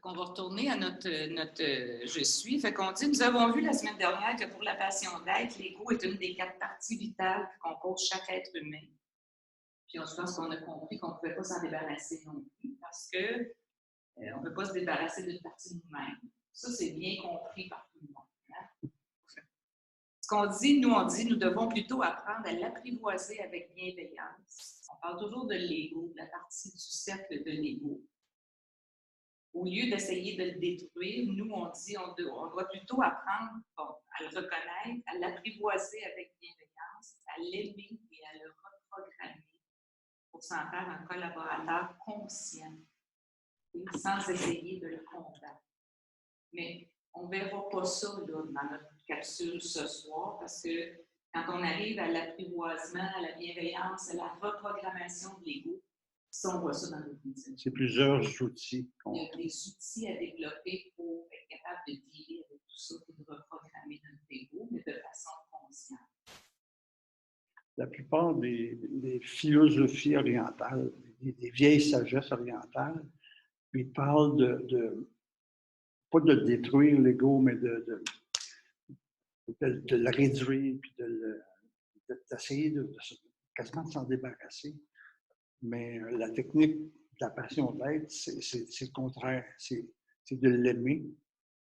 On va retourner à notre je suis. Fait qu'on dit, nous avons vu la semaine dernière que pour la passion d'être, l'ego est une des 4 parties vitales qui composent chaque être humain. Puis je pense qu'on a compris qu'on ne pouvait pas s'en débarrasser non plus parce que on ne peut pas se débarrasser d'une partie de nous-mêmes. Ça, c'est bien compris par tout le monde. Hein? Ce qu'on dit, nous devons plutôt apprendre à l'apprivoiser avec bienveillance. On parle toujours de l'ego, de la partie du cercle de l'ego. Au lieu d'essayer de le détruire, nous, on dit on doit plutôt apprendre à le reconnaître, à l'apprivoiser avec bienveillance, à l'aimer et à le reprogrammer pour s'en faire un collaborateur conscient et sans essayer de le combattre. Mais on ne verra pas ça là, dans notre capsule ce soir parce que quand on arrive à l'apprivoisement, à la bienveillance, à la reprogrammation de l'ego, ça, on voit ça dans notre métier. C'est plusieurs outils. Il y a des outils à développer pour être capable de dealer avec tout ça et de reprogrammer notre ego, mais de façon consciente. La plupart des philosophies orientales, des vieilles sagesses orientales, ils parlent pas de détruire l'ego, mais de le réduire, puis d'essayer quasiment de s'en débarrasser. Mais la technique de la passion d'être, c'est le contraire. C'est de l'aimer,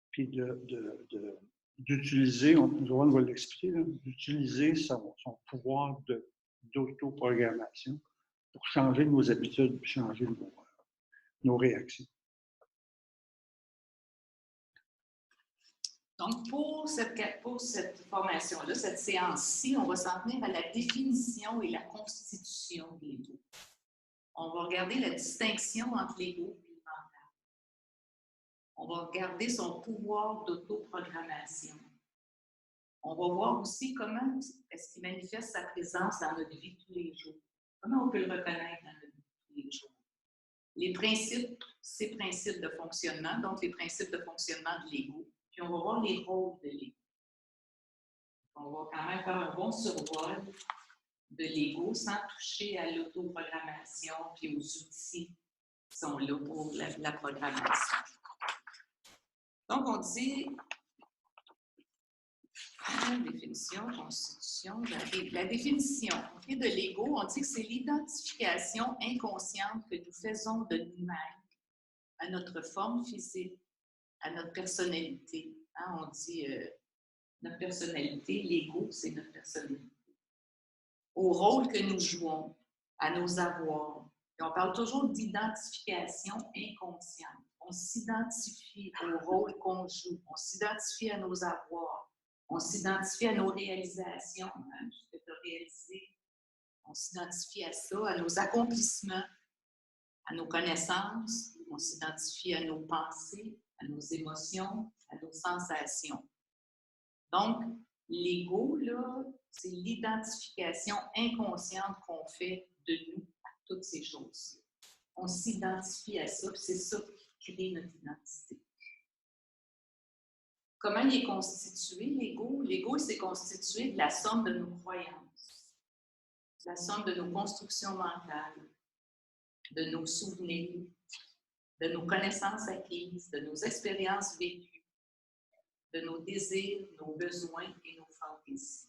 puis d'utiliser, Joanne va l'expliquer, d'utiliser son pouvoir d'autoprogrammation pour changer nos habitudes, puis changer nos réactions. Donc, pour cette formation-là, cette séance-ci, on va s'en tenir à la définition et la constitution de l'ego. On va regarder la distinction entre l'ego et le mental. On va regarder son pouvoir d'autoprogrammation. On va voir aussi comment est-ce qu'il manifeste sa présence dans notre vie tous les jours. Comment on peut le reconnaître dans notre vie tous les jours. Les principes, ces principes de fonctionnement, donc les principes de fonctionnement de l'ego. Puis on va voir les rôles de l'ego. On va quand même faire un bon survol de l'ego sans toucher à l'autoprogrammation puis aux outils qui sont là pour la programmation. Donc, on dit définition, constitution, la définition de l'ego, on dit que c'est l'identification inconsciente que nous faisons de nous-mêmes à notre forme physique, à notre personnalité. Hein, on dit notre personnalité, l'ego, c'est notre personnalité. Au rôle que nous jouons, à nos avoirs. Et on parle toujours d'identification inconsciente. On s'identifie au rôle qu'on joue, on s'identifie à nos avoirs, on s'identifie à nos réalisations, hein, ce que tu as réalisé. On s'identifie à ça, à nos accomplissements, à nos connaissances, on s'identifie à nos pensées, à nos émotions, à nos sensations. Donc, l'ego, là, c'est l'identification inconsciente qu'on fait de nous à toutes ces choses. On s'identifie à ça, puis c'est ça qui crée notre identité. Comment il est constitué, l'ego? L'ego, c'est constitué de la somme de nos croyances, de la somme de nos constructions mentales, de nos souvenirs, de nos connaissances acquises, de nos expériences vécues, de nos désirs, nos besoins et nos fantaisies.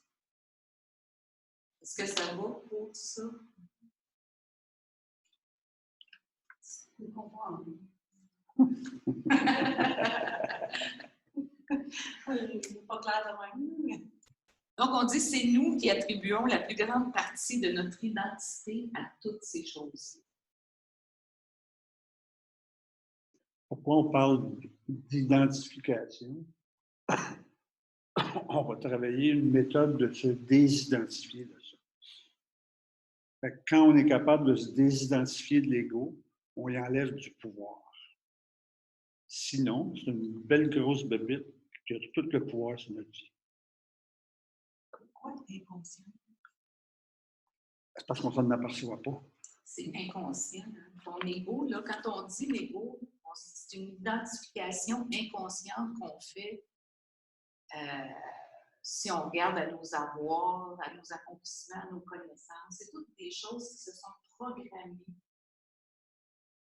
Est-ce que ça va pour ça? Je comprends. Pas clair de même. Donc, on dit que c'est nous qui attribuons la plus grande partie de notre identité à toutes ces choses. Pourquoi on parle d'identification? On va travailler une méthode de se désidentifier de ça. Fait que quand on est capable de se désidentifier de l'ego, on y enlève du pouvoir. Sinon, c'est une belle grosse bébite qui a tout le pouvoir sur notre vie. Pourquoi inconscient? C'est parce qu'on ne s'en aperçoit pas. C'est inconscient. Ton ego, là, quand on dit l'ego, c'est une identification inconsciente qu'on fait si on regarde à nos avoirs, à nos accomplissements, à nos connaissances. C'est toutes des choses qui se sont programmées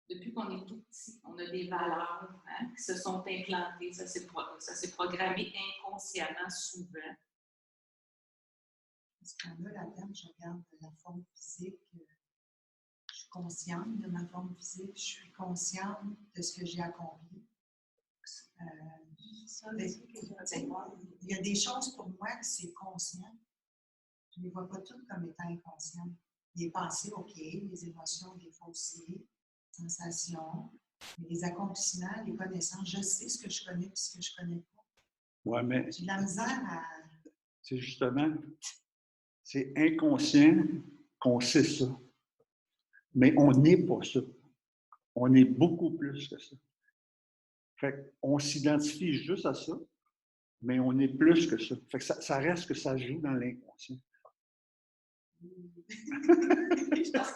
depuis qu'on est tout petit, on a des valeurs qui se sont implantées. Ça s'est programmé inconsciemment souvent. Parce qu'on a là-dedans, je regarde la forme physique. Je suis consciente de ma forme physique. Je suis consciente de ce que j'ai accompli. Il y a des choses pour moi que c'est conscient. Je ne les vois pas toutes comme étant inconscientes. Les pensées, OK, les émotions, des fois aussi, sensations, mais les accomplissements, les connaissances, je sais ce que je connais et ce que je ne connais pas. Oui, mais j'ai de la misère à... C'est justement, c'est inconscient qu'on sait ça. Mais on n'est pas ça. On est beaucoup plus que ça. Fait qu'on s'identifie juste à ça, mais on est plus que ça. Fait que ça reste que ça joue dans l'inconscient. Parce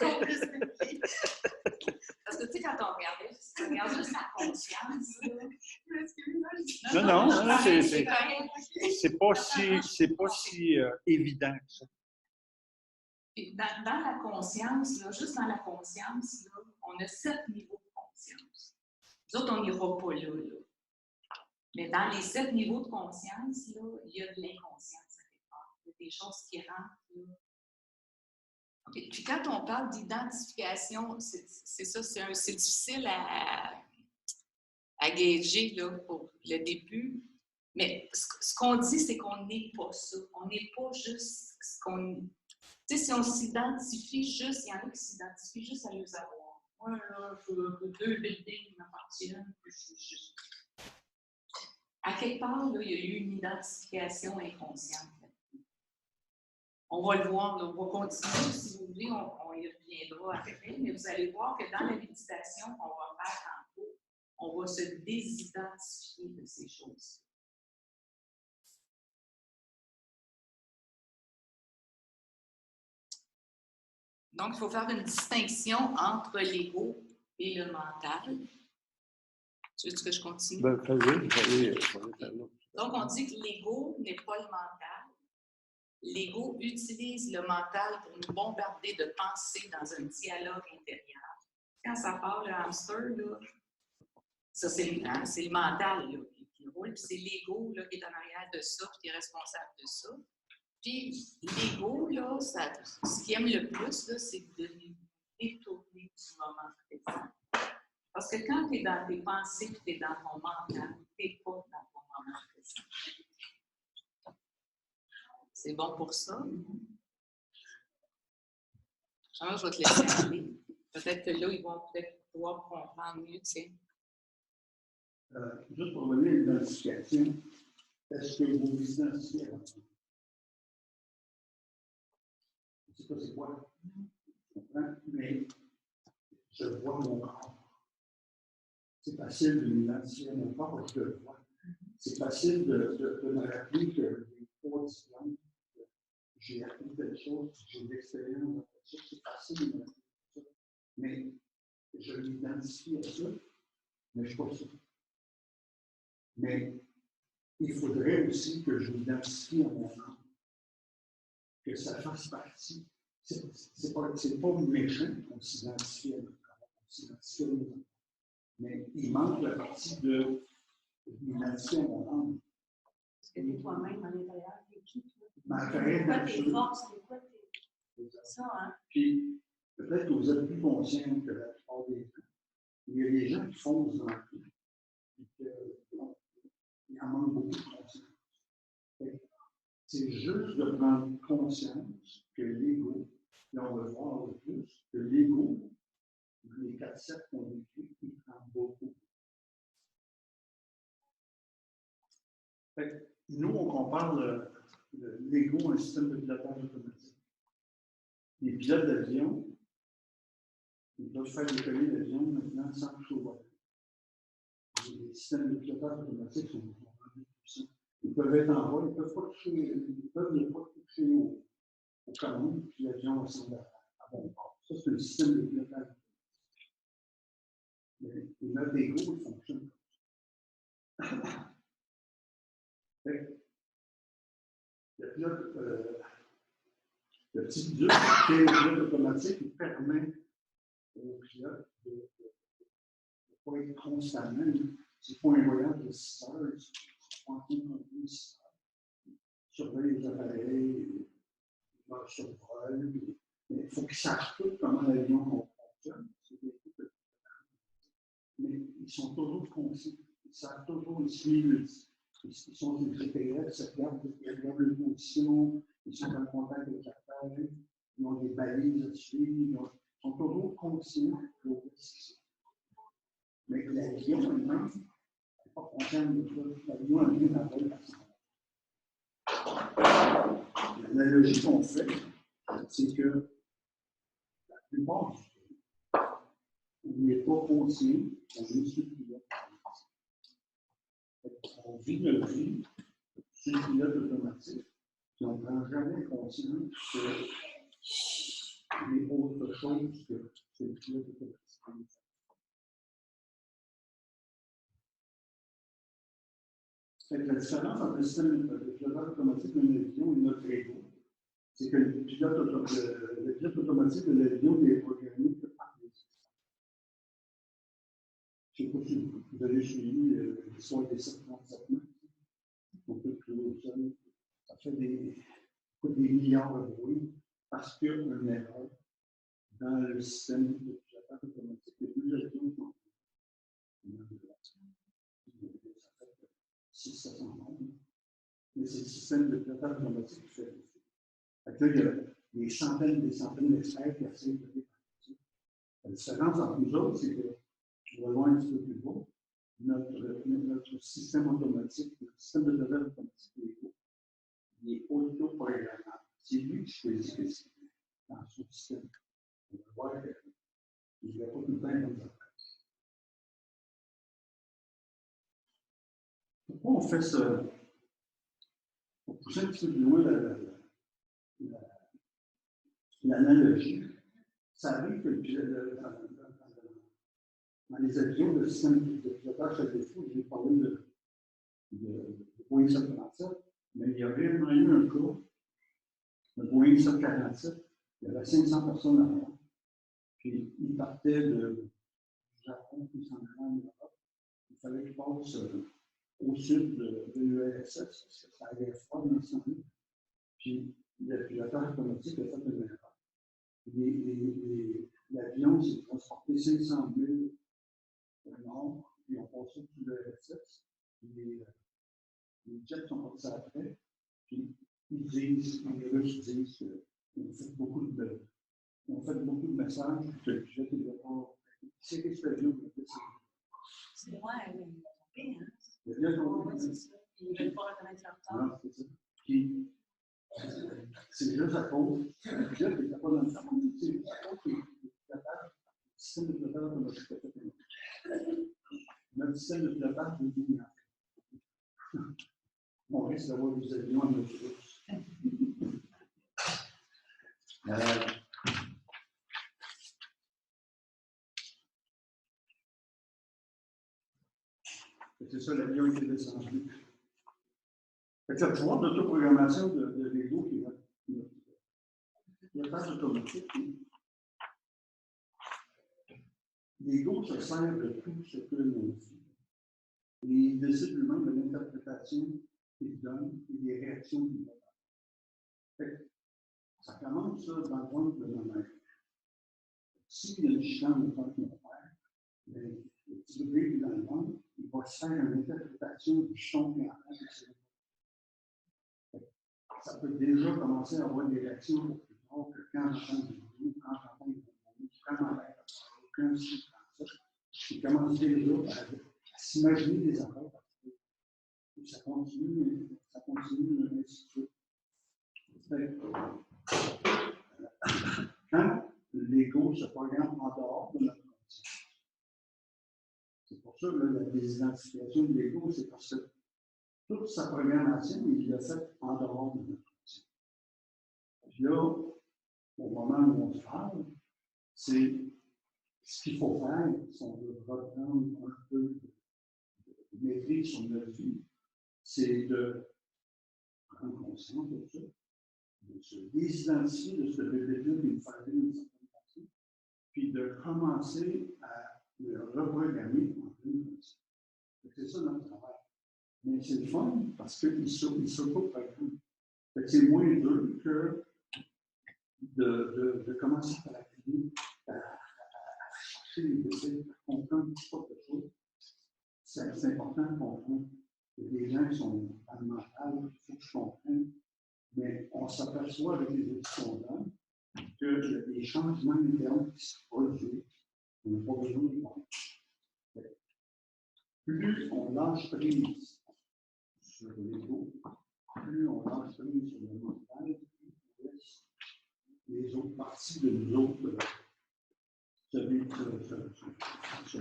que, tu sais, quand on regarde juste la conscience, c'est pas si évident que ça. Dans la conscience, là, juste dans la conscience, là, on a 7 niveaux de conscience. Nous autres, on n'ira pas là. Mais dans les 7 niveaux de conscience, là, il y a de l'inconscience à quelque part. Il y a des choses qui rentrent là. Okay. Puis quand on parle d'identification, c'est ça, c'est difficile à gager là, pour le début. Mais ce qu'on dit, c'est qu'on n'est pas ça. On n'est pas juste ce qu'on... Tu sais, si on s'identifie juste, il y en a qui s'identifient juste à les avoir. Moi, là, je veux 2 buildings m'appartiennent, puis je suis juste... À quelque part, là, il y a eu une identification inconsciente. On va le voir, là, on va continuer, si vous voulez, on y reviendra après, mais vous allez voir que dans la méditation qu'on va faire tantôt, on va se désidentifier de ces choses. Donc, il faut faire une distinction entre l'ego et le mental. Tu veux que je continue? Ben, donc, on dit que l'ego n'est pas le mental. L'ego utilise le mental pour nous bombarder de pensées dans un dialogue intérieur. Quand ça part, le hamster, là, ça, c'est le mental là, qui roule, puis c'est l'ego là, qui est en arrière de ça, puis qui est responsable de ça. Puis l'ego, là, ce qu'il aime le plus, là, c'est de nous détourner du moment présent. Parce que quand tu es dans tes pensées et tu es dans ton mental, tu n'es pas dans ton moment présent. C'est bon pour ça. Alors, je vais te laisser aller. Peut-être que là, ils vont peut-être pouvoir comprendre mieux, tu sais. Juste pour revenir à l'identification, est-ce que vous vous identifiez à ça? Je ne sais pas c'est quoi. Je comprends, mais je vois mon corps. C'est facile de m'identifier à mon corps parce que je le vois. C'est facile de me rappeler que j'ai 3 diplômes, j'ai appris telle chose, j'ai de l'expérience dans telle chose. C'est facile de me rappeler ça. Mais je m'identifie à ça, mais je ne suis pas ça. Mais il faudrait aussi que je m'identifie à mon âme, que ça fasse partie. C'est pas méchant qu'on s'identifie à notre corps, on s'identifie à nos âmes. Mais il manque la partie de m'identifier à mon âme. Parce que tu es toi-même à l'intérieur, tu es qui, toi? C'est quoi tes forces, c'est quoi tes... C'est ça, hein? Puis, peut-être que vous êtes plus conscient que la plupart des gens. Il y a des gens qui foncent dans le vie. Il en manque beaucoup de conscience. C'est juste de prendre conscience que l'ego, et on va voir le plus, que l'ego, les 4-7 qu'on décrit, il prend beaucoup. Nous, on compare l'ego à un système de pilotage automatique. Les pilotes d'avion, ils peuvent faire décoller l'avion maintenant sans toucher au volant. Les systèmes de pilotage automatique sont vraiment puissants. Ils peuvent être en vol, ils ne peuvent pas toucher au canon, puis l'avion va s'en à bon port. Ça, c'est le système de pilotage automatique. Mais notre ego, il fonctionne comme ça. Le petit pilote, qui est le pilote automatique, il permet au pilote de pas être constamment. C'est pas un voyage de 6 heures, tu prends tout compris 6 heures. Surveille les appareils, leur survol, mais il faut qu'ils sachent tout comment l'avion fonctionne. Mais ils sont toujours conscients. Ils savent toujours, ils suivent. Ils sont des GPS, ils regardent leur position, ils sont en contact avec l'appareil, ils ont des balises à suivre, ils sont toujours conscients de risque. Mais l'avion elle-même n'est pas conscient de ça. L'avion a bien à vol. L'analogie qu'on fait, c'est que la plupart du temps, on n'est pas conscient, on est sur le pilote. On vit notre vie sur le pilote automatique, puis on ne prend jamais conscience que les autres choses que c'est le pilote automatique. La différence entre le système de pilotage automatique de l'avion et notre ego, c'est que le pilote automatique de l'avion est programmé que par les systèmes. Je ne sais pas si vous avez suivi l'histoire des 737. On peut clouer au sol. Ça fait des milliards de bruits parce qu'il y a une erreur dans le système de pilotage automatique. Il y a plus d'avions qui ont ça fait 600 membres. Mais c'est le système de pilotage automatique qui fait ça. Là, il y a des centaines d'experts qui essayent de départir. La différence entre nous autres, c'est que, je vais loin un petit peu plus bas, notre système automatique, le système de pilotage automatique il est autoprogrammable. C'est lui qui choisit ce qu'il veut dans son système. On va voir qu'il n'y a pas tout le temps comme ça. Pourquoi on fait ça? Pour pousser un petit peu plus loin l'analogie, ça arrive que dans les avions, le système de pilotage à défaut, j'ai parlé de Boeing 747, mais il y a réellement eu un cas, le Boeing 747, il y avait 500 personnes à bord, puis ils partaient du Japon, puis s'en allaient en Europe. Il fallait qu'ils passent au sud de l'URSS, parce que ça allait froid dans le sang. Puis le pilotage automatique a fait une erreur. L'avion s'est transporté 500 000 au nord, puis on passait sous l'URSS. Les jets sont partis après, puis les Russes disent qu'ils ont fait beaucoup de messages, que le jet ne doit pas. C'est que cet avion doit être. C'est vrai, il a Il y a bien compris. ils ne veulent pas reconnaître leur temps. Non, c'est ça. Puis, c'est juste à cause que le pilote n'était pas dans le temps. C'est juste à cause que le système de pilotage automatique a fait. Notre système de pilotage est dominant. On risque d'avoir des avions en autobus. C'est ça, l'avion était descendu. Le pouvoir d'autoprogrammation de l'ego qui est notre pilotage automatique. L'ego se sert de tout ce que l'on dit. Et il décide lui-même de l'interprétation qu'il donne et des réactions qu'il donne. Ça commence dans le ventre de ma mère. S'il y a une chicane au ventre de mon père, le petit bébé qui est dans le ventre, il va se faire une interprétation du son qu'il entend. Ça peut déjà commencer à avoir des réactions pour plus tard que quand j'entends des bruits, quand j'entends des bruits, quand ma mère quand je prends ça, il commence déjà à s'imaginer des affaires. Et ça continue, ainsi de suite. Quand l'ego se programme en dehors de notre conscience, c'est pour ça que la désidentification de l'ego, c'est parce que toute sa programmation, il l'a faite en dehors de notre conscience. Puis là, au moment où on se parle, c'est ce qu'il faut faire, si on veut reprendre un peu de maîtrise sur notre vie, c'est de prendre conscience de ça, de se désidentifier de ce bébé-là qui nous fait une certaine façon, puis de commencer à le reprogrammer en 2025. C'est ça notre travail. Mais c'est le fun parce qu'ils se coupent partout. C'est moins dur que de commencer par la clinique, à chercher les décès, à comprendre toutes sortes de choses. C'est important de comprendre que les gens qui sont dans le mental, il faut que je comprenne. Mais on s'aperçoit avec les éditions d'âme qu'il y a des changements internes qui se produisent. On n'a pas besoin de comprendre. Plus on lâche prise sur l'ego, plus on lâche prise sur le mental, plus on laisse les autres parties de nous autres se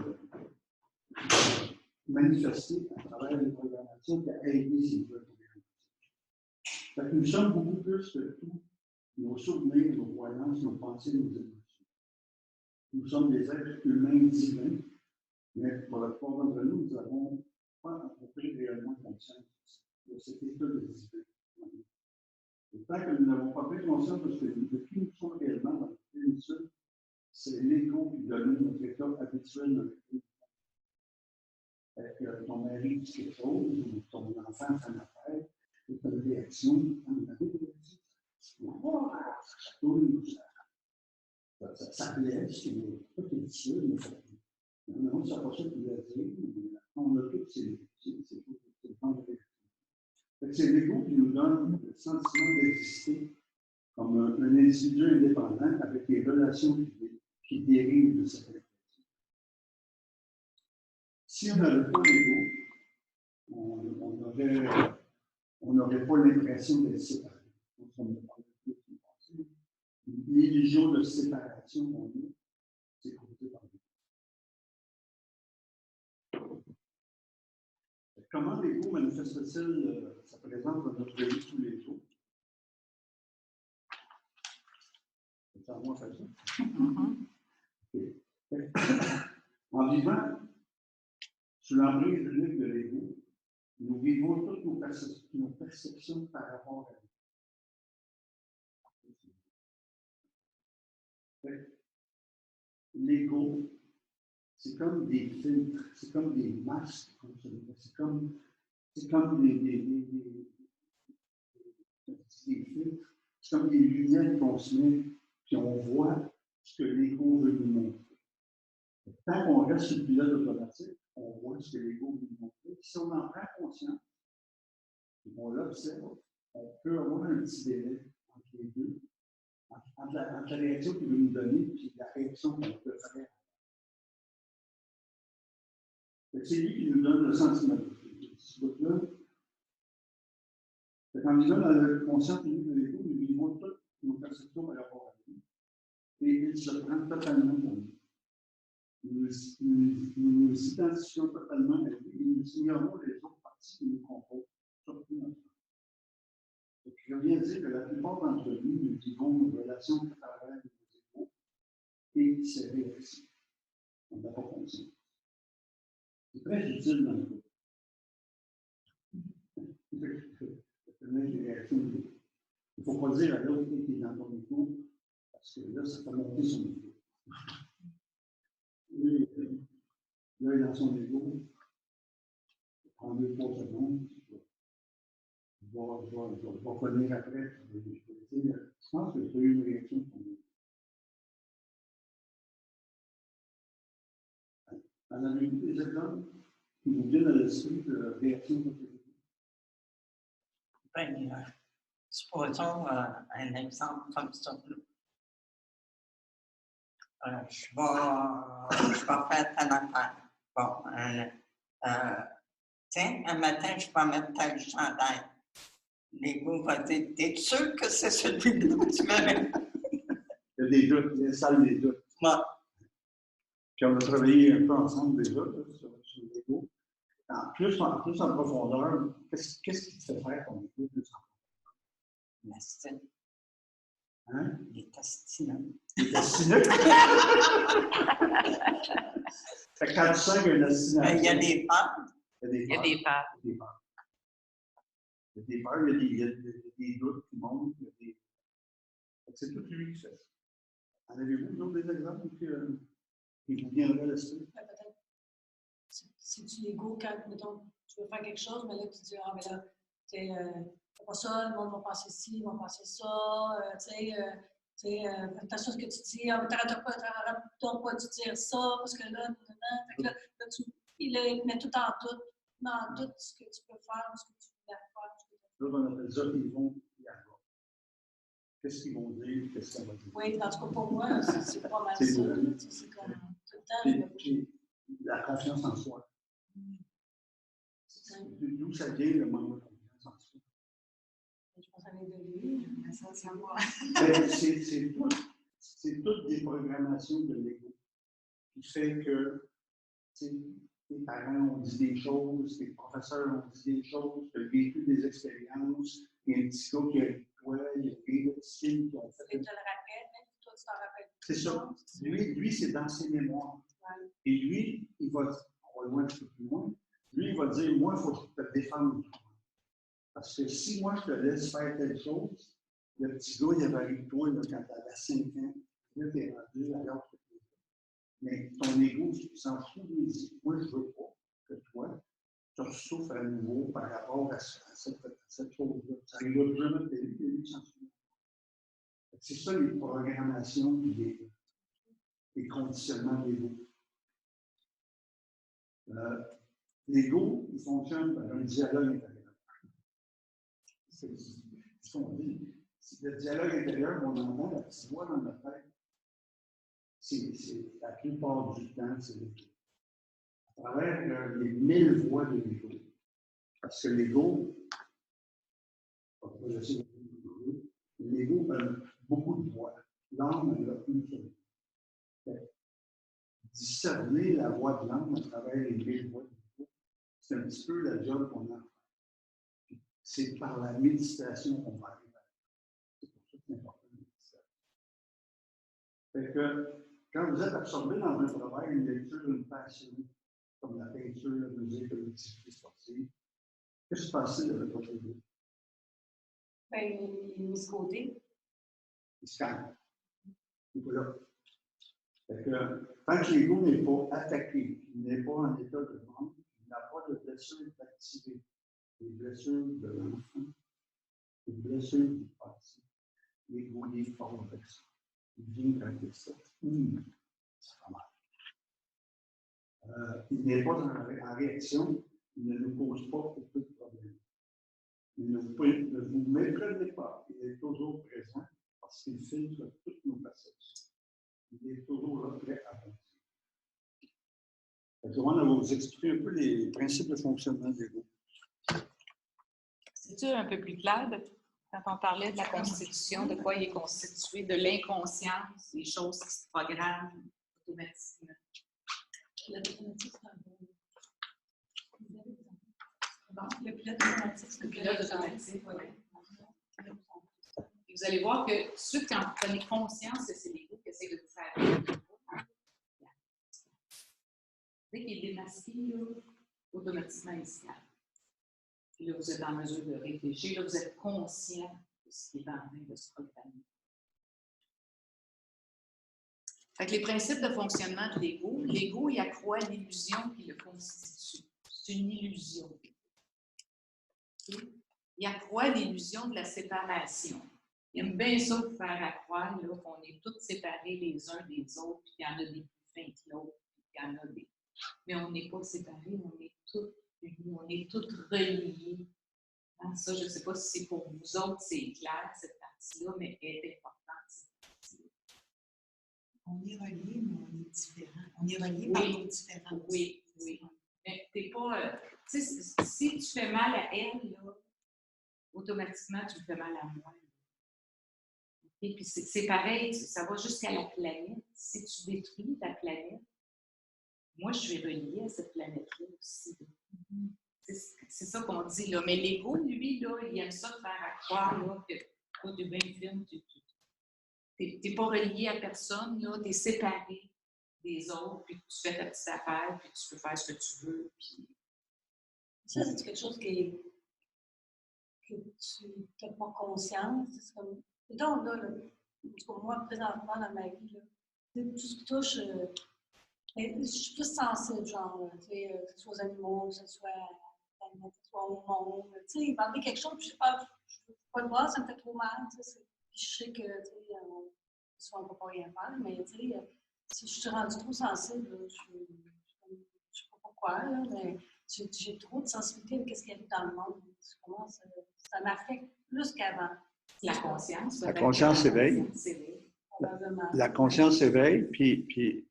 manifester à travers les programmations qui a aidé ces nouvelles programmations. Fait que nous sommes beaucoup plus que tout nos souvenirs, nos croyances, nos pensées, nos émotions. Nous sommes des êtres humains divins, mais pour la plupart d'entre nous, nous n'avons pas rencontré réellement conscience de cet état de divin. Et tant que nous n'avons pas pris conscience de qui nous sommes réellement dans notre péninsule, c'est l'ego qui donne notre état habituel dans lequel ton mari dit quelque chose, ou ton enfant fait une affaire, ou tu as une réaction, ça blesse, c'est pas qu'il dit ça, mais non, c'est pas ça qu'il a dit, on a toutes ces temps de réaction. C'est l'ego qui nous donne le sentiment d'exister comme un individu indépendant avec les relations qui dérivent de cette réflexion. Si on n'avait pas l'ego, on n'aurait pas l'impression d'être séparé. L'illusion de séparation qu'on a, c'est causé par l'ego. Comment l'ego manifeste-t-il sa présence dans notre vie tous les jours? C'est à moi faire ça? Okay. En vivant sous l'emprise unique de l'ego, nous vivons toutes nos perceptions par rapport à lui. L'ego, c'est comme des filtres, c'est comme des masques, c'est comme des filtres, c'est comme des lunettes qu'on se met, puis on voit ce que l'ego veut nous montrer. Tant qu'on reste sur le pilote automatique, on voit ce que l'ego veut nous montrer. Si on en prend conscience, et qu'on l'observe, on peut avoir un petit délai entre les deux, entre la réaction qu'il veut nous donner et la réaction qu'on peut faire. C'est lui qui nous donne le sentiment de ce bout-là. Quand nous sommes dans le conscient de l'ego, nous vivons toutes nos perceptions par rapport à lui. Et il se prend totalement pour nous. Nous nous identifions totalement à lui et nous ignorons les autres parties qui nous composent, surtout notre âme. Et puis, je viens de dire que la plupart d'entre nous vivons nos relations à travers nos égos et ses réactions. On n'a pas conscience. C'est très utile dans le groupe. Les réactions de l'ego. Il ne faut pas dire à l'autre qui est dans ton ego, parce que là, ça fait monter son ego. Lui, il est dans son ego, il prend 2-3 secondes, je vais revenir après. Je pense que c'est une réaction de ton ego. En avez-vous des exemples qui vous viennent à l'esprit de réaction de votre ego? Ben, supposons un exemple comme ça. Je vais faire telle affaire. Bon, tiens, un matin, je vais mettre tel chandail. L'ego va dire, t'es sûr que c'est celui-là que tu veux mettre? Il y a des doutes, il y a une salle des doutes. Ouais. Puis on a travaillé un peu ensemble déjà sur l'ego. Plus en profondeur, qu'est-ce qui te fait faire ton ego plus en profondeur? L'astine. Hein? Les testineux. Les testineux? Fait que quand tu sens qu'il y a une astination. Il y a des peurs. Il y a des peurs. Il y a des peurs, il y a des doutes qui montent. C'est tout lui qui fait ça. En avez-vous d'autres exemples qui vous viendraient à l'esprit? Peut-être si tu l'ego quand, mettons, tu veux faire quelque chose, mais là, tu dis, ah, mais là, c'est pas ça, le monde va penser ci, ils vont penser ça, fais attention à ce que tu dis, ah, mais t'arrêtes pas de dire ça, parce que là, fait que là il met tout en doute, dans tout ce que tu peux faire, ce que tu voulais faire. Là, on appelle ça, ils vont y avoir. Qu'est-ce qu'ils vont dire, qu'est-ce que ça va dire? Oui, en tout cas, pour moi, c'est pas mal ça. C'est comme tout le temps. Puis, la confiance en soi. D'où ça vient le manque de confiance en soi? Je pense que ça vient de lui. Ça, c'est moi. C'est toutes des programmations de l'ego qui fait que tes parents ont dit des choses, tes professeurs ont dit des choses, tu as vécu des expériences, il y a un petit gars qui a dit toi, il y a des petits filles qui ont fait. Tu te le rappelles, même toi, tu t'en rappelles. C'est ça. Lui c'est dans ses mémoires. Ouais. Et lui, il va, on va loin un peu plus loin, lui, il va dire, moi, il faut que je te défende. Parce que si moi, je te laisse faire telle chose, le petit gars, il avait avec toi là, quand tu avais 5 ans, là, tu es rendu à l'autre côté. Mais ton ego, tu s'en fous, il dit, moi, je ne veux pas que toi, tu souffres à nouveau par rapport à cette chose-là. Ça n'arrivera jamais de ta vie, lui, s'en souvient. C'est ça les programmations, les conditionnements de l'ego. L'ego, il fonctionne par un dialogue intérieur. C'est ce qu'on dit. Le dialogue intérieur qu'on entend, la petite voix dans notre tête, c'est la plupart du temps, c'est l'ego. À travers les 1000 voix de l'ego. Parce que l'ego, l'ego a beaucoup de voix. L'âme, elle a une seule. Discerner la voix de l'âme à travers les 1000 voix de l'ego, c'est un petit peu la job qu'on a. C'est par la méditation qu'on va arriver. C'est pour ça que c'est important la méditation. Fait que quand vous êtes absorbé dans un travail, une lecture, une passion, comme la peinture, la musique, l'activité sportive, qu'est-ce qui se passe avec votre ego? Ben, il est mis de côté. Il se calme. Il n'est pas là. Fait que tant que l'ego n'est pas attaqué, il n'est pas en état de manque, il n'a pas de blessure activée. Les blessures de l'enfant, les blessures du passé, l'ego est fort avec ça. Il vient avec ça. Ça fait mal. Il n'est pas en réaction, il ne nous pose pas beaucoup de problèmes. Ne vous méprenez pas, il est toujours présent parce qu'il filtre toutes nos perceptions. Il est toujours là, prêt à penser. On va vous expliquer un peu les principes de fonctionnement de l'ego. C'est-tu un peu plus clair quand on parlait de la constitution, de quoi il est constitué, de l'inconscience, des choses qui se programment automatiquement? L'automatique, c'est un bon. Bon, le pilote automatique, c'est le pilote automatique, oui. Vous allez voir que tout de suite, quand vous prenez conscience que c'est l'ego qui essaie de vous faire dès qu'il est démasqué, là, automatiquement, il se calme. Puis là, vous êtes en mesure de réfléchir. Là, vous êtes conscient de ce qui est en train de se programmer. Fait que les principes de fonctionnement de l'ego, il accroît l'illusion qui le constitue. C'est une illusion. Okay? Il accroît l'illusion de la séparation. Il aime bien ça vous faire accroire qu'on est tous séparés les uns des autres, puis qu'il y en a des plus fins que l'autre, puis qu'il y en a des. Mais on n'est pas séparés, on est tous unis, on est tous reliés. Hein, ça, je ne sais pas si c'est pour vous autres, c'est clair, cette partie-là, mais elle est importante, cette partie-là. On est reliés, mais on est différents. On est reliés par nos différences. Oui. Mais t'es pas. Tu sais, si tu fais mal à elle, là, automatiquement, tu me fais mal à moi. Et puis c'est pareil, ça va jusqu'à la planète. Si tu détruis ta planète, moi, je suis reliée à cette planète-là aussi. C'est ça qu'on dit, là. Mais l'ego, lui, là, il aime ça te faire croire là, que toi, tu es bien film, tu n'es pas relié à personne, tu es séparé des autres, puis tu fais ta petite affaire, puis tu peux faire ce que tu veux. Puis... Ça, c'est quelque chose que tu n'as pas conscience. C'est comme. Donc, là, pour moi, présentement, dans ma vie, là, tout ce qui touche Mais je suis plus sensible, genre, tu sais, que ce soit aux animaux, que ce soit au monde. Tu sais, il m'arrive quelque chose, puis je sais pas, je veux pas le voir, ça me fait trop mal. Tu sais, puis je sais que, tu sais, soit on peut pas rien faire, mais tu sais, si je suis rendue trop sensible, là, je sais pas pourquoi, là, mais j'ai trop de sensibilité avec ce qui arrive dans le monde. Ça m'affecte plus qu'avant. La conscience. La conscience s'éveille. Probablement. La conscience s'éveille, puis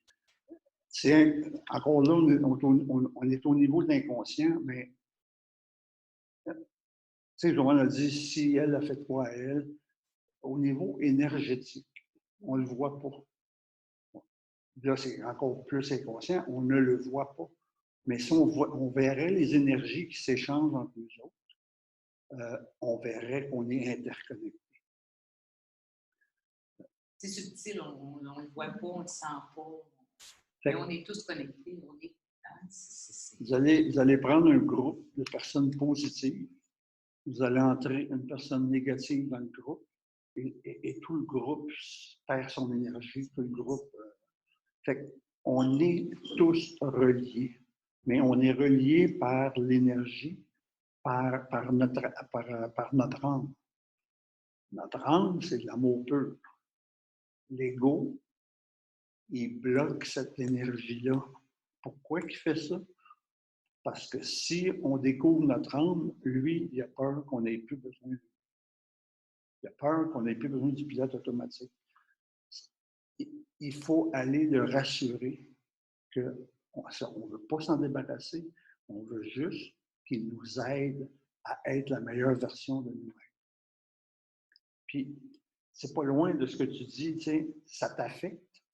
encore là, on est au niveau de l'inconscient, mais tu sais, Joanne a dit, si elle a fait quoi à elle, au niveau énergétique, on ne le voit pas. Là, c'est encore plus inconscient, on ne le voit pas. Mais si on verrait les énergies qui s'échangent entre nous autres, on verrait qu'on est interconnectés. C'est subtil, on ne le voit pas, on ne le sent pas. Mais on est tous connectés. Vous allez prendre un groupe de personnes positives, vous allez entrer une personne négative dans le groupe, et tout le groupe perd son énergie, tout le groupe. Fait qu'on est tous reliés, mais on est reliés par l'énergie, par notre âme. Notre âme, c'est de l'amour pur. L'ego, il bloque cette énergie-là. Pourquoi il fait ça? Parce que si on découvre notre âme, lui, il a peur qu'on n'ait plus besoin de lui. Il a peur qu'on n'ait plus besoin du pilote automatique. Il faut aller le rassurer qu'on ne veut pas s'en débarrasser, on veut juste qu'il nous aide à être la meilleure version de nous-mêmes. Puis, c'est pas loin de ce que tu dis, tu sais, ça t'affecte,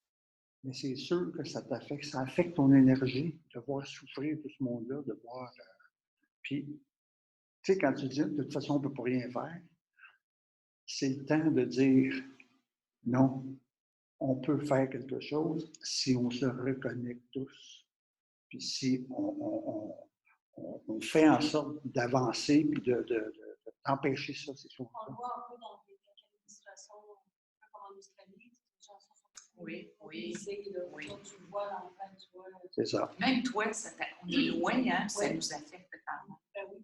mais c'est sûr que ça t'affecte, ça affecte ton énergie, de voir souffrir tout ce monde-là, de voir... puis, tu sais, quand tu dis, de toute façon, on ne peut pas rien faire, c'est le temps de dire, non, on peut faire quelque chose si on se reconnecte tous. Puis si on fait en sorte d'avancer puis d'empêcher ça, ces choses-là. On le voit un peu dans les administrations, comme en Australie, les gens sont oui. oui. Tu le vois dans le plan, tu vois. C'est ça. Même toi, on est loin, hein, puis ça nous affecte quand même. Ben oui.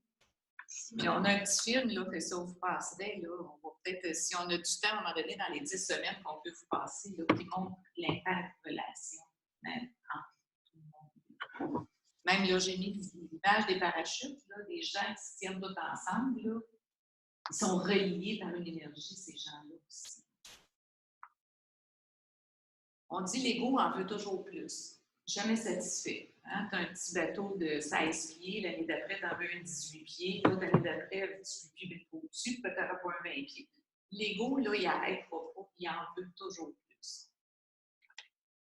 Puis on a un petit film là, que ça vous passerait. Là, on va peut-être, si on a du temps à un moment donné, dans les 10 semaines qu'on peut vous passer, là, qui montre l'impact de relation. Même là, j'ai mis l'image des parachutes, là, des gens qui se tiennent tous ensemble. Là, ils sont reliés par une énergie, ces gens-là aussi. On dit l'ego en veut toujours plus. Jamais satisfait. Hein? Tu as un petit bateau de 16 pieds, l'année d'après, tu en veux un 18 pieds, l'autre année d'après, 18 pieds, mais au-dessus, puis tu n'auras pas un 20 pieds. L'ego, là, il n'arrête pas, il en veut toujours plus.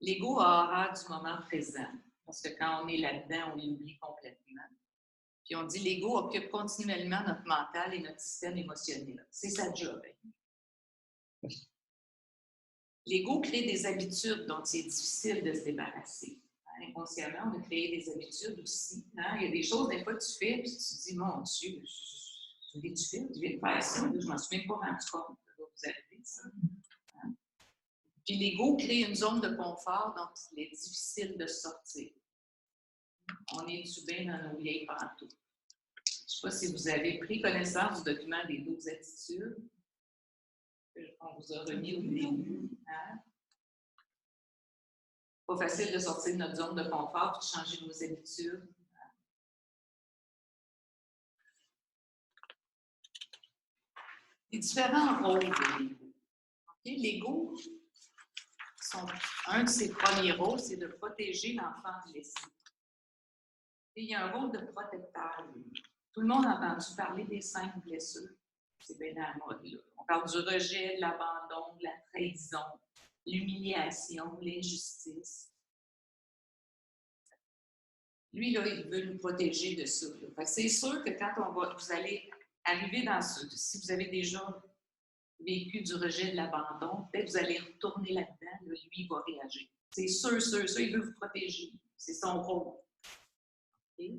L'ego a horreur du moment présent, parce que quand on est là-dedans, on l'oublie complètement. Puis on dit l'ego occupe continuellement notre mental et notre système émotionnel. C'est sa job. Hein? L'ego crée des habitudes dont il est difficile de se débarrasser. Inconsciemment, on a créé des habitudes aussi. Hein? Il y a des choses, des fois, que tu fais, puis tu te dis, mon Dieu, je viens de faire ça, je ne m'en suis même pas rendu compte. Vous avez ça. Hein? Puis l'ego crée une zone de confort dont il est difficile de sortir. On est bien dans nos vieilles pantoufles. Je ne sais pas si vous avez pris connaissance du document des 12 attitudes qu'on vous a remis au début. Hein? Pas facile de sortir de notre zone de confort et de changer nos habitudes. Les différents rôles de l'ego. Okay? L'ego, un de ses premiers rôles, c'est de protéger l'enfant blessé. Et il y a un rôle de protecteur. Tout le monde a entendu parler des 5 blessures. C'est bien à la mode. Là. On parle du rejet, de l'abandon, de la trahison, l'humiliation, l'injustice. Lui, là, il veut nous protéger de ça. C'est sûr que quand vous allez arriver dans ce... Si vous avez déjà vécu du rejet, de l'abandon, peut-être vous allez retourner là-dedans, là, lui, il va réagir. C'est sûr, il veut vous protéger. C'est son rôle. Okay?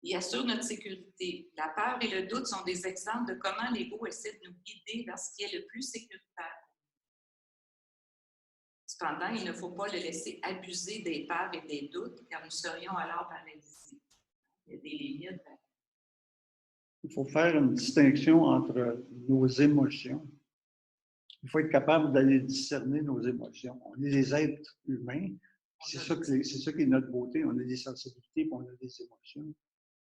Il assure notre sécurité. La peur et le doute sont des exemples de comment l'ego essaie de nous guider vers ce qui est le plus sécuritaire. Cependant, il ne faut pas le laisser abuser des peurs et des doutes, car nous serions alors paralysés. Il y a des limites. Il faut faire une distinction entre nos émotions. Il faut être capable d'aller discerner nos émotions. On est des êtres humains. C'est ça qui est notre beauté. On a des sensibilités et on a des émotions.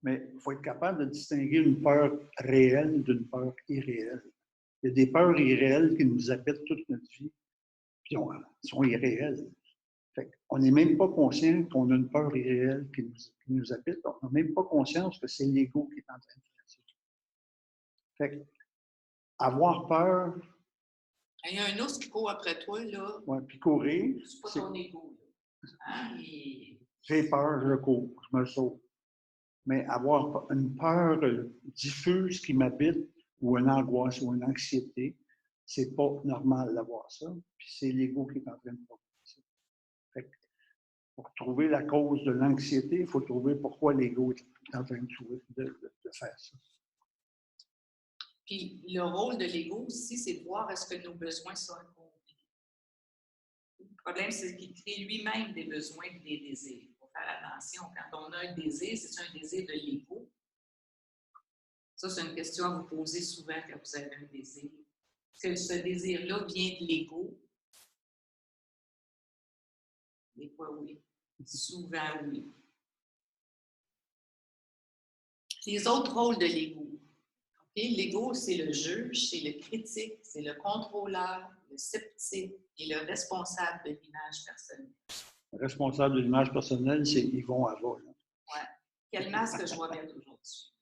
Mais il faut être capable de distinguer une peur réelle d'une peur irréelle. Il y a des peurs irréelles qui nous habitent toute notre vie, puis sont irréelles. On n'est même pas conscient qu'on a une peur irréelle qui nous habite. On n'a même pas conscience que c'est l'ego qui est en train de faire ça. Fait avoir peur. Il y a un ours qui court après toi, là. Oui, puis courir. C'est pas ton ego, là. Hein? J'ai peur, je cours, je me sauve. Mais avoir une peur diffuse qui m'habite, ou une angoisse, ou une anxiété, c'est pas normal d'avoir ça. Puis c'est l'ego qui est en train de provoquer ça. Fait pour trouver la cause de l'anxiété, il faut trouver pourquoi l'ego est en train de faire ça. Puis le rôle de l'ego aussi, c'est de voir est-ce que nos besoins sont accomplis. Le problème, c'est qu'il crée lui-même des besoins et des désirs. Il faut faire attention. Quand on a un désir, c'est un désir de l'ego. Ça, c'est une question à vous poser souvent quand vous avez un désir. Est-ce que ce désir-là vient de l'ego? Des fois, oui. Souvent, oui. Les autres rôles de l'ego. L'ego, c'est le juge, c'est le critique, c'est le contrôleur, le sceptique et le responsable de l'image personnelle. Le responsable de l'image personnelle, c'est Yvon Ava. Oui. Quel masque je dois mettre aujourd'hui?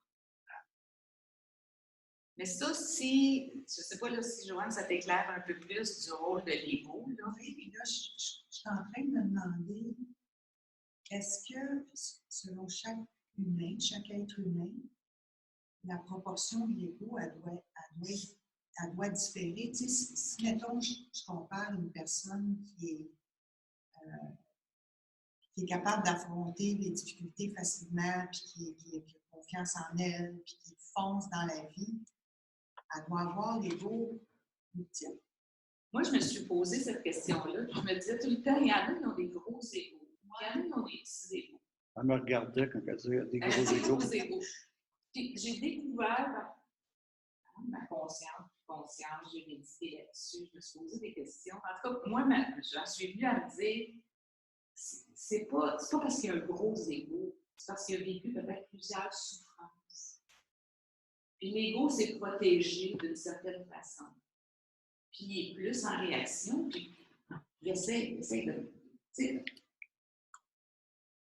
Mais ça, si, je ne sais pas là, si, Joanne, ça t'éclaire un peu plus du rôle de l'ego. Oui, là, je suis en train de me demander, est-ce que, selon chaque humain, chaque être humain, la proportion de l'ego, elle doit différer. Tu sais, si mettons, je compare une personne qui est capable d'affronter les difficultés facilement, puis qui a confiance en elle, puis qui fonce dans la vie, elle doit avoir l'ego ultime. Moi, je me suis posé cette question-là. Je me disais tout le temps, il y en a qui ont des gros égos. Il y en a qui ont des petits égos. Elle me regardait quand elle disait des gros égos. Puis j'ai découvert ma conscience, j'ai médité là-dessus, je me suis posé des questions. En tout cas, moi, j'en suis venue à me dire, c'est pas parce qu'il y a un gros égo, c'est parce qu'il a vécu peut-être plusieurs souffrances. Puis l'ego s'est protégé d'une certaine façon. Puis il est plus en réaction, puis j'essaie de...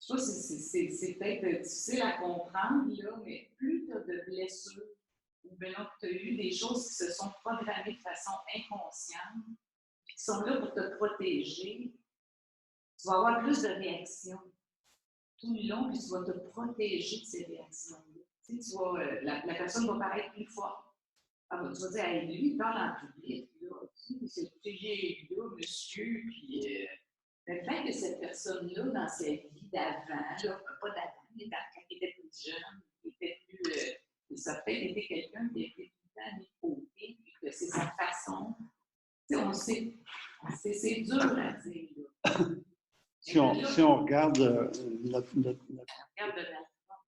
Je sais pas si c'est peut-être difficile à comprendre, là, mais plus tu as de blessures ou bien tu as eu des choses qui se sont programmées de façon inconsciente, puis qui sont là pour te protéger, tu vas avoir plus de réactions tout le long, puis tu vas te protéger de ces réactions-là. Tu sais, la personne va paraître plus forte. Alors, tu vas dire, hey, lui, il parle en public, là, tu sais, c'est là, monsieur, puis... Le fait que cette personne-là, dans sa vie d'avant, pas d'avant, mais quand il était plus jeune, il était plus. Ça a peut-être été quelqu'un qui était tout le temps mis de côté, puis que c'est sa façon. Tu sais, on sait. C'est dur à dire, là. Si on regarde notre... Regarde Donald Trump.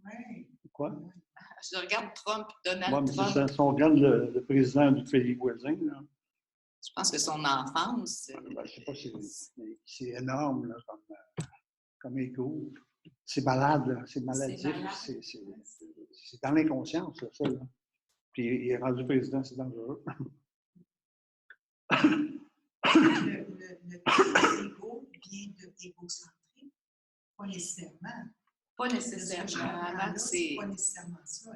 Oui. Quoi? Je regarde Trump, Donald Trump. Ça, si on regarde le président du pays voisin, là, je pense que son enfance. Je ne sais pas si c'est énorme là, comme écho. C'est malade, là, c'est maladif. C'est dans l'inconscience, là, ça. Là. Puis il est rendu président, c'est dangereux. L'ego vient de l'égocentrique, pas nécessairement. Pas nécessairement. C'est pas nécessairement ça.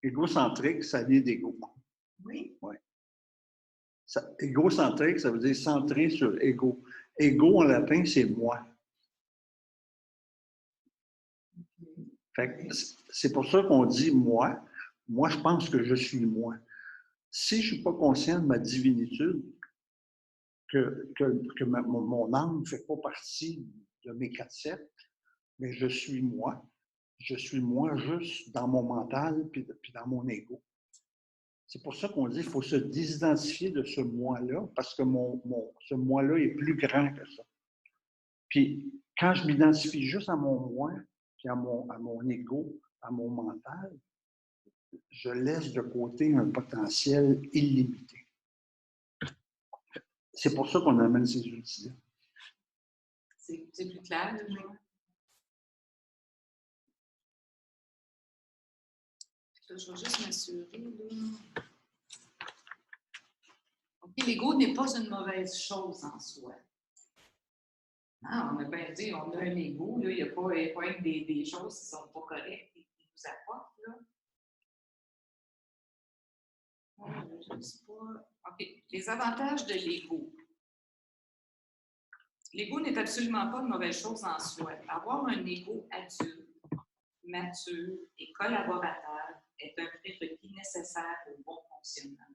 Égocentrique, ça vient d'ego. Oui. Oui. Égocentrique, ça veut dire centré sur ego. Ego en latin, c'est moi. C'est pour ça qu'on dit moi. Moi, je pense que je suis moi. Si je ne suis pas conscient de ma divinitude, que mon âme ne fait pas partie de mes 4-7, mais je suis moi. Je suis moi juste dans mon mental puis dans mon ego. C'est pour ça qu'on dit qu'il faut se désidentifier de ce moi-là, parce que ce moi-là est plus grand que ça. Puis, quand je m'identifie juste à mon moi, puis à mon ego, à mon mental, je laisse de côté un potentiel illimité. C'est pour ça qu'on amène ces outils-là. C'est plus clair, là, Joël? Je vais juste m'assurer, là. OK, l'ego n'est pas une mauvaise chose en soi. Ah, on a bien dit, on a un ego, là, il n'y a pas des choses qui ne sont pas correctes et qui nous apportent, là. Je ne sais pas. OK, les avantages de l'ego. L'ego n'est absolument pas une mauvaise chose en soi. Avoir un ego adulte, mature et collaborateur est un prérequis nécessaire au bon fonctionnement.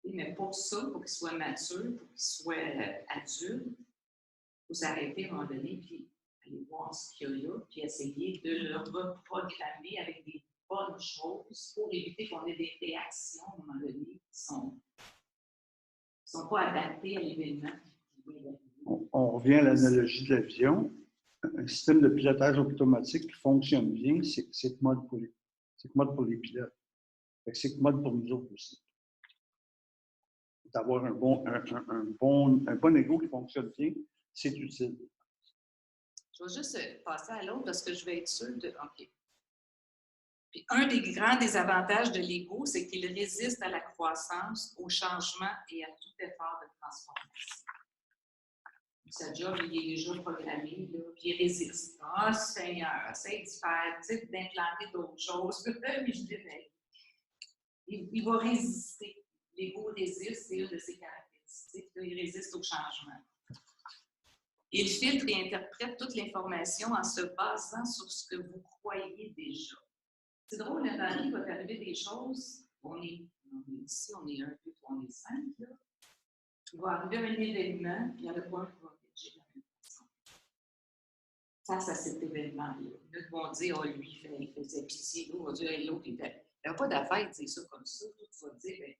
Mais pour ça, pour qu'il soit mature, pour qu'il soit adulte, il faut s'arrêter à un moment donné, puis aller voir ce qu'il y a là, puis essayer de le reprogrammer avec des bonnes choses pour éviter qu'on ait des réactions à un moment donné qui ne sont pas adaptées à l'événement. On revient à l'analogie de l'avion. Un système de pilotage automatique qui fonctionne bien, c'est le mode pour les pilotes. C'est le mode pour nous autres aussi. D'avoir un bon ego qui fonctionne bien, c'est utile. Je vais juste passer à l'autre parce que je vais être sûre de... OK. Puis un des grands désavantages de l'ego, c'est qu'il résiste à la croissance, au changement et à tout effort de transformation. Sa job, il est déjà programmé, là, puis il résiste. Ah, Seigneur, essaye de faire, d'implanter d'autres choses. Mais je dirais, il va résister. L'ego résiste, c'est une de ses caractéristiques. Là, il résiste au changement. Il filtre et interprète toute l'information en se basant sur ce que vous croyez déjà. C'est drôle, dans la vie, il va t'arriver des choses. On est ici, on est 1, 2, 3, on est 5. Là. Il va arriver un événement, puis il y en a pas un qui va réagir de la même façon. Face à cet événement-là. L'autre vont dire, oh, lui, il faisait pitié. L'autre va dire, hey, l'autre, il n'y a pas d'affaire de dire ça comme ça. L'autre va dire, bien,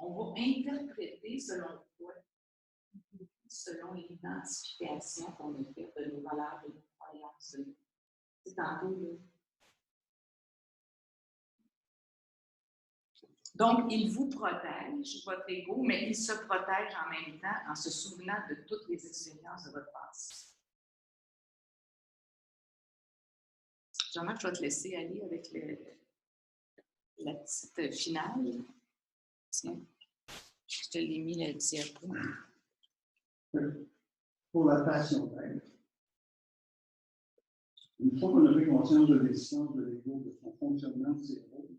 on va interpréter selon quoi? Selon l'identification qu'on a faite de nos valeurs, de nos croyances. C'est tantôt, là. Donc, il vous protège, votre ego, mais il se protège en même temps en se souvenant de toutes les expériences de votre passé. Jean-Marc, je vais te laisser aller avec la petite finale. Tiens, je te l'ai mis la diapo. Pour la passion d'être, une fois qu'on a pris conscience de l'existence de l'ego, de son fonctionnement, de ses rôles,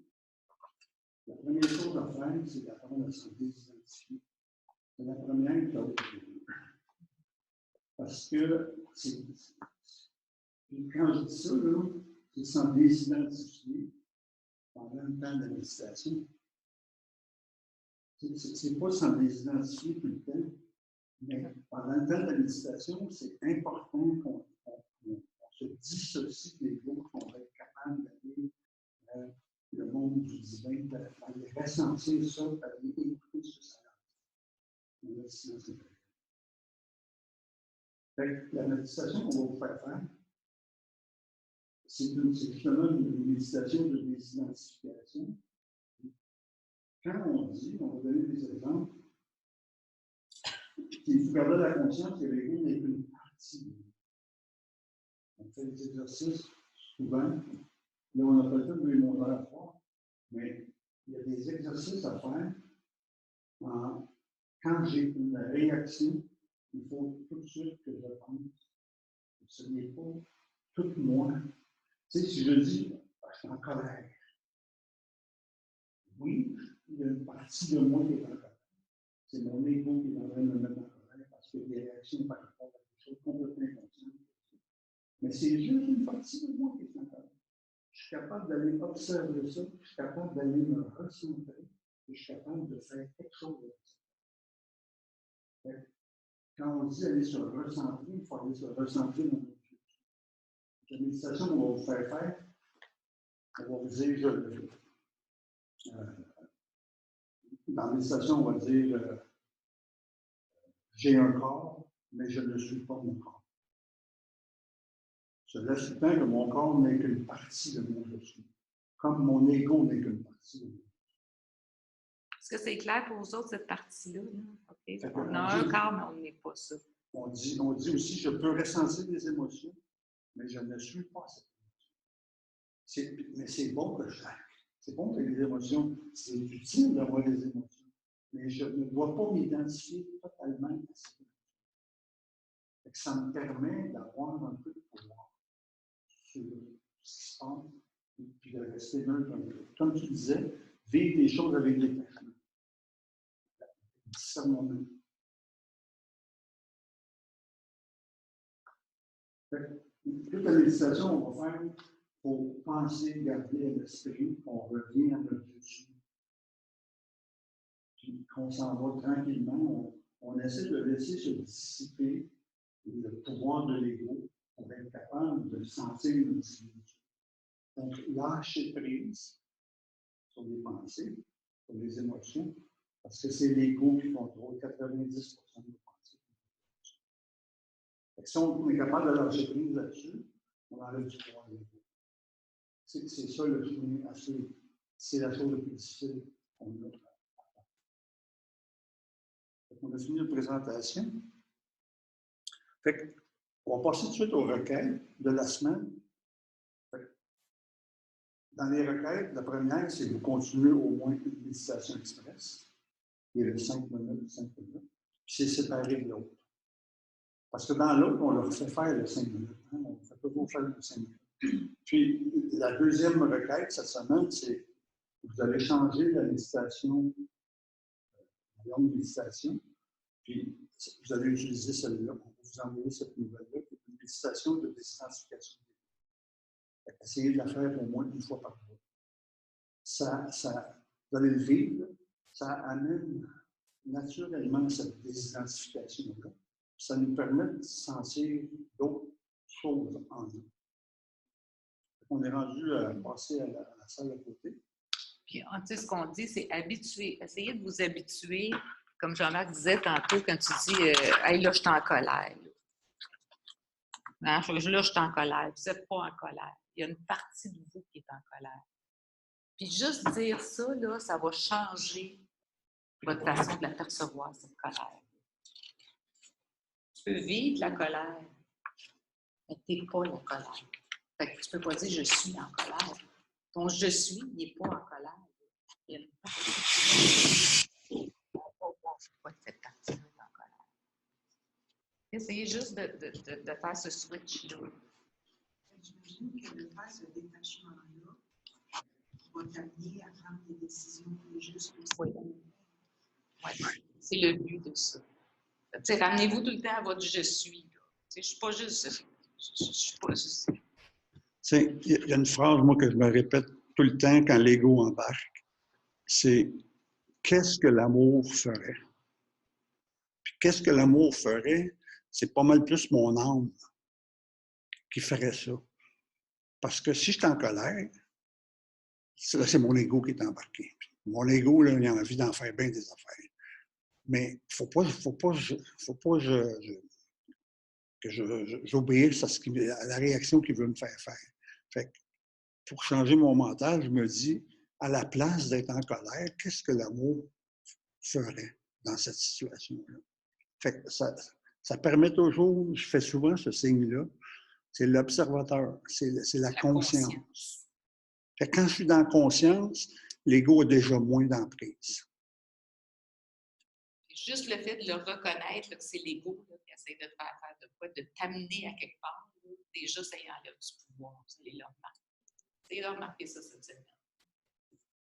la première chose à faire, c'est d'apprendre à se désidentifier. C'est la première chose. Parce que, quand je dis ça, c'est s'en désidentifier pendant le temps de la méditation. C'est pas s'en désidentifier tout le temps, mais pendant le temps de la méditation, c'est important qu'on se dissocie de l'ego, qu'on va être capable d'aller le monde du divin, d'aller ressentir ça, d'aller écouter ce que ça donne. La méditation qu'on va vous faire, c'est justement une méditation de désidentification. Quand on dit, on va donner des exemples, il faut garder la conscience que l'ego n'est qu'une partie de nous. On fait des exercices souvent. Là, on n'a pas le temps de les montrer à la fois, mais il y a des exercices à faire. Quand j'ai une réaction, il faut tout de suite que je pense. Ce n'est pas tout moi. Tu sais, si je dis, je suis en colère. Oui, il y a une partie de moi qui est en colère. C'est mon ego qui est en train de me mettre en colère parce qu'il y a des réactions par rapport à quelque chose complètement inconscient. Mais c'est juste une partie de moi qui est en colère. Je suis capable d'aller observer ça, je suis capable d'aller me recentrer, et je suis capable de faire quelque chose de ça. Quand on dit aller se recentrer, il faut aller se recentrer dans notre vie. La méditation qu'on va vous faire, on va vous dire je le fais. Dans la méditation, on va dire j'ai un corps, mais je ne suis pas mon corps. Je laisse tout le temps que mon corps n'est qu'une partie de mon je suis, comme mon ego n'est qu'une partie de mon je suis. Est-ce que c'est clair pour vous autres, cette partie-là? Okay. Fait On a un corps, mais on n'est pas ça. On dit aussi, je peux ressentir des émotions, mais je ne suis pas cette émotion. Mais c'est bon que c'est bon que les émotions, c'est utile d'avoir des émotions, mais je ne dois pas m'identifier totalement à ces émotions. Ça me permet d'avoir un peu de pouvoir sur ce qui se passe, puis de rester neutre un peu. Comme tu disais, vivre des choses avec détachement. Discernement. Toute la méditation, on va faire pour penser, garder à l'esprit qu'on revient à notre dessus. Puis qu'on s'en va tranquillement, on essaie de laisser se dissiper le pouvoir de l'ego pour être capable de sentir une similitude. Donc, lâcher prise sur les pensées, sur les émotions, parce que c'est l'ego qui contrôle 90% des pensées. Si on est capable de lâcher prise là-dessus, on enlève du pouvoir de l'ego. C'est ça le chemin assez. C'est la chose la plus difficile qu'on a. On a fini la présentation. On va passer tout de suite aux requêtes de la semaine. Dans les requêtes, la première, c'est de continuer au moins une méditation express. Il y a 5 minutes, 5 minutes. Puis c'est séparé de l'autre. Parce que dans l'autre, on leur fait faire le 5 minutes. Hein? On fait toujours faire le 5 minutes. Puis la deuxième requête cette semaine, c'est vous allez changer la méditation, la longue méditation. Puis vous allez utiliser celle-là. On va vous envoyer cette nouvelle-là, qui est une méditation de désidentification. Essayez de la faire au moins une fois par jour. Vous allez le vivre, ça amène naturellement cette désidentification-là. Ça nous permet de sentir d'autres choses en nous. On est rendu à passer à la salle à côté. Puis, tu sais, ce qu'on dit, c'est habituer. Essayez de vous habituer, comme Jean-Marc disait tantôt, quand tu dis hey, là, je suis en colère. Hein, là, je suis en colère. Vous n'êtes pas en colère. Il y a une partie de vous qui est en colère. Puis juste dire ça, là, ça va changer votre façon de la percevoir, cette colère. Tu peux vivre la colère, mais tu n'es pas la colère. Fait que tu ne peux pas dire je suis en colère. Ton je suis n'est pas en colère. Il y a une partie pas cette partie en colère. Essayez juste de faire ce switch-là. J'imagine que de faire ce détachement-là va t'amener à prendre des décisions plus justes aussi. Oui. C'est le but de ça. Ramenez-vous tout le temps à votre je suis. Je ne suis pas juste. Je suis pas juste. Il y a une phrase, moi, que je me répète tout le temps quand l'ego embarque. C'est qu'est-ce que l'amour ferait? Puis qu'est-ce que l'amour ferait? C'est pas mal plus mon âme qui ferait ça. Parce que si je suis en colère, c'est mon ego qui est embarqué. Mon ego, là, il a envie d'en faire bien des affaires. Mais il ne faut pas que j'obéisse à la réaction qu'il veut me faire faire. Fait que pour changer mon mental, je me dis, à la place d'être en colère, qu'est-ce que l'amour ferait dans cette situation-là? Fait que ça permet toujours, je fais souvent ce signe-là, c'est l'observateur, c'est la conscience. Fait que quand je suis dans la conscience, l'ego a déjà moins d'emprise. Juste le fait de le reconnaître, là, que c'est l'ego qui essaie de faire de quoi, de t'amener à quelque part, là, déjà, ça y enlève du pouvoir. Vous allez le remarquer. Vous allez le remarquer ça cette semaine.